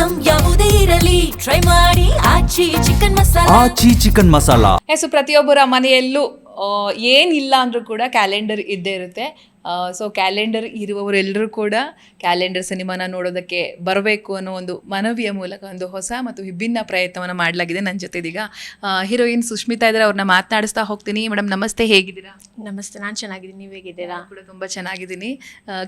Item ಯಾವುದೇ ಇರಲಿ try ಮಾಡಿ ಆಚಿ ಚಿಕನ್ ಮಸಾಲಾ. ಆಚಿ ಚಿಕನ್ ಮಸಾಲಾ. ಸೊ ಪ್ರತಿಯೊಬ್ಬರ ಮನೆಯಲ್ಲೂ ಏನಿಲ್ಲ ಅಂದರೂ ಕೂಡ ಕ್ಯಾಲೆಂಡರ್ ಇದ್ದೇ ಇರುತ್ತೆ. ಸೊ ಕ್ಯಾಲೆಂಡರ್ ಇರುವವರೆಲ್ಲರೂ ಕೂಡ ಕ್ಯಾಲೆಂಡರ್ ಸಿನಿಮಾನ ನೋಡೋದಕ್ಕೆ ಬರಬೇಕು ಅನ್ನೋ ಒಂದು ಮನವಿಯ ಮೂಲಕ ಒಂದು ಹೊಸ ಮತ್ತು ವಿಭಿನ್ನ ಪ್ರಯತ್ನವನ್ನು ಮಾಡಲಾಗಿದೆ. ನನ್ನ ಜೊತೆ ಇದೀಗ ಹೀರೋಯಿನ್ ಸುಷ್ಮಿತಾ ಇದ್ದಾರೆ, ಅವ್ರನ್ನ ಮಾತನಾಡಿಸ್ತಾ ಹೋಗ್ತೀನಿ. ಮೇಡಮ್ ನಮಸ್ತೆ, ಹೇಗಿದ್ದೀರಾ? ನಮಸ್ತೆ, ನಾನು ಚೆನ್ನಾಗಿದ್ದೀನಿ, ನೀವು ಹೇಗಿದ್ದೀರಾ? ಕೂಡ ತುಂಬ ಚೆನ್ನಾಗಿದ್ದೀನಿ.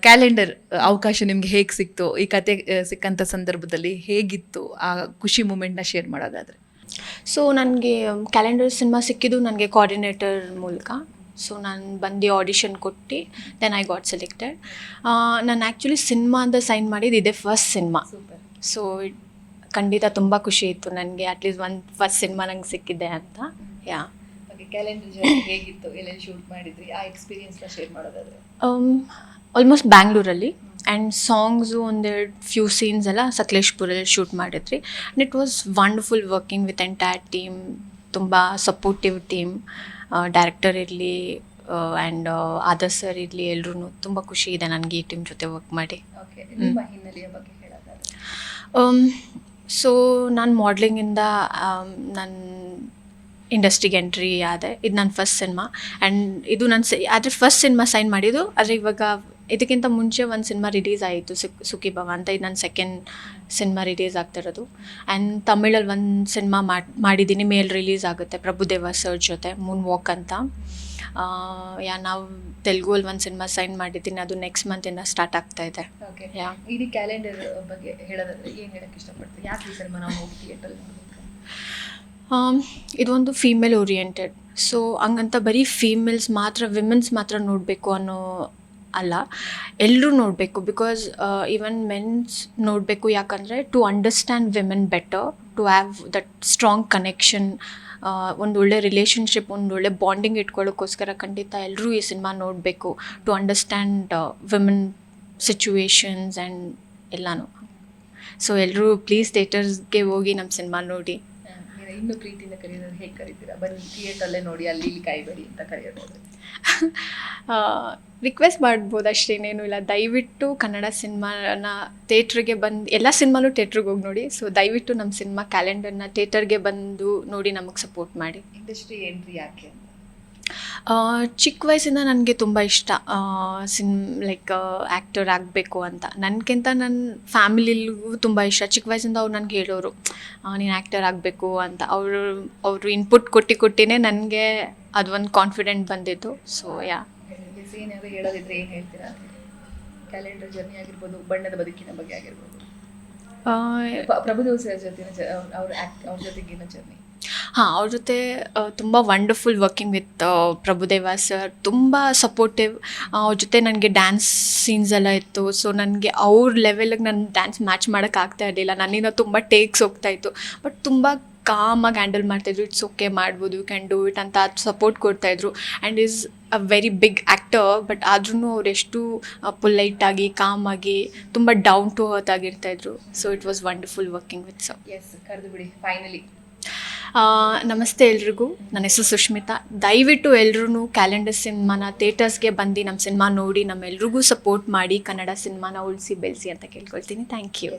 ಕ್ಯಾಲೆಂಡರ್ ಅವಕಾಶ ನಿಮ್ಗೆ ಹೇಗೆ ಸಿಕ್ತು? ಈ ಕತೆ ಸಿಕ್ಕಂಥ ಸಂದರ್ಭದಲ್ಲಿ ಹೇಗಿತ್ತು ಆ ಖುಷಿ ಮೂಮೆಂಟ್ನ ಶೇರ್ ಮಾಡೋದಾದರೆ? ಸೊ ನನಗೆ ಕ್ಯಾಲೆಂಡರ್ ಸಿನಿಮಾ ಸಿಕ್ಕಿದ್ದು ನನಗೆ ಕೋಆರ್ಡಿನೇಟರ್ ಮೂಲಕ. ಸೊ ನಾನು ಬಂದು ಆಡಿಷನ್ ಕೊಟ್ಟು ದೆನ್ ಐ ಗಾಟ್ ಸೆಲೆಕ್ಟೆಡ್. ನಾನು ಆ್ಯಕ್ಚುಲಿ ಸಿನಿಮಾ ಅಂತ ಸೈನ್ ಮಾಡಿದ್ದು ಇದೇ ಫಸ್ಟ್ ಸಿನಿಮಾ. ಸೊ ಖಂಡಿತ ತುಂಬ ಖುಷಿ ಇತ್ತು ನನಗೆ, ಅಟ್ಲೀಸ್ಟ್ ಒಂದು ಫಸ್ಟ್ ಸಿನಿಮಾ ನಂಗೆ ಸಿಕ್ಕಿದೆ ಅಂತ. ಯಾ, ಕ್ಯಾಲೆಂಡರ್ ಜರ್ನಿ ಹೇಗಿತ್ತು? ಎಲ್ಲೆಲ್ಲಿ ಶೂಟ್ ಮಾಡಿದ್ರಿ? ಆ ಎಕ್ಸ್ಪೀರಿಯನ್ಸ್ನ ಶೇರ್ ಮಾಡೋದಾದರೆ? ಆಲ್ಮೋಸ್ಟ್ ಬ್ಯಾಂಗ್ಳೂರಲ್ಲಿ, ಆ್ಯಂಡ್ ಸಾಂಗ್ಸು ಒಂದೆರಡು ಫ್ಯೂ ಸೀನ್ಸ್ ಎಲ್ಲ ಸಕಲೇಶ್ಪುರಲ್ಲಿ ಶೂಟ್ ಮಾಡಿದ್ರಿ. And it was wonderful working with entire team. ತುಂಬ ಸಪೋರ್ಟಿವ್ ಟೀಮ್, ಡೈರೆಕ್ಟರ್ ಇರಲಿ ಆ್ಯಂಡ್ ಆದರ್ ಸರ್ ಇರಲಿ, ಎಲ್ಲರೂ ತುಂಬ ಖುಷಿ ಇದೆ ನನಗೆ ಈ ಟೀಮ್ ಜೊತೆ ವರ್ಕ್ ಮಾಡಿ. ಸೊ ನಾನು ಮಾಡ್ಲಿಂಗಿಂದ ನನ್ನ ಇಂಡಸ್ಟ್ರಿಗೆ ಎಂಟ್ರಿ ಆದೆ. ಇದು ನನ್ನ ಫಸ್ಟ್ ಸಿನಿಮಾ, ಆ್ಯಂಡ್ ಇದು ನನ್ನ ಆದರೆ ಫಸ್ಟ್ ಸಿನಿಮಾ ಸೈನ್ ಮಾಡಿದ್ದು. ಆದರೆ ಇವಾಗ ಇದಕ್ಕಿಂತ ಮುಂಚೆ ಒಂದು ಸಿನಿಮಾ ರಿಲೀಸ್ ಆಯಿತು, ಸುಖಿ ಭವ ಅಂತ. ಇದು ನನ್ನ ಸೆಕೆಂಡ್ ಸಿನಿಮಾ ರಿಲೀಸ್ ಆಗ್ತಿರೋದು. ಆ್ಯಂಡ್ ತಮಿಳಲ್ಲಿ ಒಂದು ಸಿನಿಮಾ ಮಾಡಿದ್ದೀನಿ, ಮೇಲ್ ರಿಲೀಸ್ ಆಗುತ್ತೆ ಪ್ರಭುದೇವ ಸರ್ ಜೊತೆ, ಮೂನ್ ವಾಕ್ ಅಂತ. ನಾವು ತೆಲುಗಲ್ಲಿ ಒಂದು ಸಿನಿಮಾ ಸೈನ್ ಮಾಡಿದ್ದೀನಿ, ಅದು ನೆಕ್ಸ್ಟ್ ಮಂತಿಂದ ಸ್ಟಾರ್ಟ್ ಆಗ್ತಾ ಇದೆ. ಯಾ, ಇಡೀ ಕ್ಯಾಲೆಂಡರ್ ಬಗ್ಗೆ ಹೇಳೋದಾದ್ರೆ ಏನು ಹೇಳೋಕ್ಕೆ ಇಷ್ಟಪಡ್ತೀನಿ? ಯಾಕೆ ಈ ಸಿನಿಮಾ ನಾವು ಹೋಗಿ ಥಿಯೇಟ್ರಲ್ಲಿ ನೋಡಬೇಕು? ಇದೊಂದು ಫೀಮೇಲ್ ಓರಿಯೆಂಟೆಡ್. ಸೊ ಹಂಗಂತ ಬರೀ ಫೀಮೇಲ್ಸ್ ಮಾತ್ರ, ವಿಮೆನ್ಸ್ ಮಾತ್ರ ನೋಡಬೇಕು ಅನ್ನೋ ಅಲ್ಲ, ಎಲ್ಲರೂ ನೋಡಬೇಕು. ಬಿಕಾಸ್ ಈವನ್ ಮೆನ್ಸ್ ನೋಡಬೇಕು. ಯಾಕಂದರೆ to understand women better, to have that strong connection, ಒಂದು ಒಳ್ಳೆ ರಿಲೇಷನ್ಶಿಪ್, ಒಂದು ಒಳ್ಳೆ ಬಾಂಡಿಂಗ್ ಇಟ್ಕೊಳ್ಳೋಕ್ಕೋಸ್ಕರ ಖಂಡಿತ ಎಲ್ಲರೂ ಈ ಸಿನಿಮಾ ನೋಡಬೇಕು, to understand women situations and ಎಲ್ಲನೂ. ಸೊ ಎಲ್ಲರೂ ಪ್ಲೀಸ್ ಥಿಯೇಟರ್ಸ್ಗೆ ಹೋಗಿ ನಮ್ಮ ಸಿನಿಮಾ ನೋಡಿ. ಇನ್ನೂ ಪ್ರೀತಿಯಿಂದ ಕರೆಯೋದು ಹೇಗೆ ಕರೀತೀರಾ? ಬನ್ನಿ ಥಿಯೇಟ್ರಲ್ಲೇ ನೋಡಿ, ಅಲ್ಲಿ ಇಲ್ಲಿ ಕಾಯ್ಬೇಡಿ ಅಂತ ಕರೆಯೋದಾದ್ರೆ? ರಿಕ್ವೆಸ್ಟ್ ಮಾಡ್ಬೋದು ಅಷ್ಟೇ, ಇನ್ನೇನು ಇಲ್ಲ. ದಯವಿಟ್ಟು ಕನ್ನಡ ಸಿನಿಮಾನ ಥಿಯೇಟ್ರಿಗೆ ಬಂದು, ಎಲ್ಲ ಸಿನಿಮಾಲೂ ಥಿಯೇಟ್ರಿಗೆ ಹೋಗಿ ನೋಡಿ. ಸೊ ದಯವಿಟ್ಟು ನಮ್ಮ ಸಿನಿಮಾ ಕ್ಯಾಲೆಂಡರ್ನ ಥಿಯೇಟರ್ಗೆ ಬಂದು ನೋಡಿ, ನಮಗೆ ಸಪೋರ್ಟ್ ಮಾಡಿ. ಇಂಡಸ್ಟ್ರಿ ಎಂಟ್ರಿ ಯಾಕೆ? ಚಿಕ್ಕ ವಯಸ್ಸಿಂದ ನನಗೆ ತುಂಬ ಇಷ್ಟ ಲೈಕ್ ಆ್ಯಕ್ಟರ್ ಆಗಬೇಕು ಅಂತ. ನನಗಿಂತ ನನ್ನ ಫ್ಯಾಮಿಲಿಗೂ ತುಂಬ ಇಷ್ಟ. ಚಿಕ್ಕ ವಯಸ್ಸಿಂದ ಅವ್ರು ನನಗೆ ಹೇಳೋರು, ನೀನು ಆ್ಯಕ್ಟರ್ ಆಗಬೇಕು ಅಂತ. ಅವರು ಇನ್ಪುಟ್ ಕೊಟ್ಟಿನೇ ನನಗೆ ಅದೊಂದು ಕಾನ್ಫಿಡೆಂಟ್ ಬಂದಿದ್ದು. ಸೊ ಯಾ, ಏನಾದರೂ ಹೇಳೋದಿದ್ರೆ ಏನು ಹೇಳ್ತೀರಾ? ಕ್ಯಾಲೆಂಡರ್ ಜರ್ನಿ ಆಗಿರ್ಬೋದು, ಬಣ್ಣದ ಬದುಕಿನ ಬಗ್ಗೆ ಆಗಿರ್ಬೋದು, ಪ್ರಭುದೇವ ಸರ್ ಜೊತೆ ಅವ್ರ ಜೊತೆಗಿನ ಜರ್ನಿ. ಹಾಂ, ಅವ್ರ ಜೊತೆ ತುಂಬ wonderful working with Prabhudeva sir. ತುಂಬ ಸಪೋರ್ಟಿವ್. ಅವ್ರ ಜೊತೆ ನನಗೆ ಡ್ಯಾನ್ಸ್ ಸೀನ್ಸ್ ಎಲ್ಲ ಇತ್ತು. ಸೊ ನನಗೆ ಅವ್ರ ಲೆವೆಲಿಗೆ ನಾನು ಡ್ಯಾನ್ಸ್ ಮ್ಯಾಚ್ ಮಾಡೋಕ್ಕಾಗ್ತಾ ಇರಲಿಲ್ಲ. ನನ್ನಿಂದ ತುಂಬ ಟೇಕ್ಸ್ ಹೋಗ್ತಾಯಿತ್ತು. ಬಟ್ ತುಂಬ ಕಾಮಾಗಿ ಹ್ಯಾಂಡಲ್ ಮಾಡ್ತಾಯಿದ್ರು. ಇಟ್ಸ್ ಓಕೆ, ಮಾಡ್ಬೋದು, ಯು ಕ್ಯಾನ್ ಡೂ ಇಟ್ ಅಂತ ಅದು ಸಪೋರ್ಟ್ ಕೊಡ್ತಾಯಿದ್ರು. And is a very big actor. But ಆದ್ರೂ ಅವ್ರು ಎಷ್ಟು ಪೊಲೈಟಾಗಿ, ಕಾಮಾಗಿ, ತುಂಬ ಡೌನ್ ಟು ಅರ್ತ್ ಆಗಿರ್ತಾಯಿದ್ರು. So it was wonderful working with sir. Yes, ಕರೆದು ಬಿಡಿ ಫೈನಲಿ. ನಮಸ್ತೆ ಎಲ್ರಿಗೂ, ನನ್ನ ಹೆಸರು ಸುಷ್ಮಿತಾ. ದಯವಿಟ್ಟು ಎಲ್ಲರೂ ಕ್ಯಾಲೆಂಡರ್ ಸಿನಿಮಾನ ಥಿಯೇಟರ್ಸ್ಗೆ ಬಂದು ನಮ್ಮ ಸಿನಿಮಾ ನೋಡಿ, ನಮ್ಮೆಲ್ರಿಗೂ ಸಪೋರ್ಟ್ ಮಾಡಿ, ಕನ್ನಡ ಸಿನಿಮಾನ ಉಳಿಸಿ ಬೆಳೆಸಿ ಅಂತ ಕೇಳ್ಕೊಳ್ತೀನಿ. Thank you.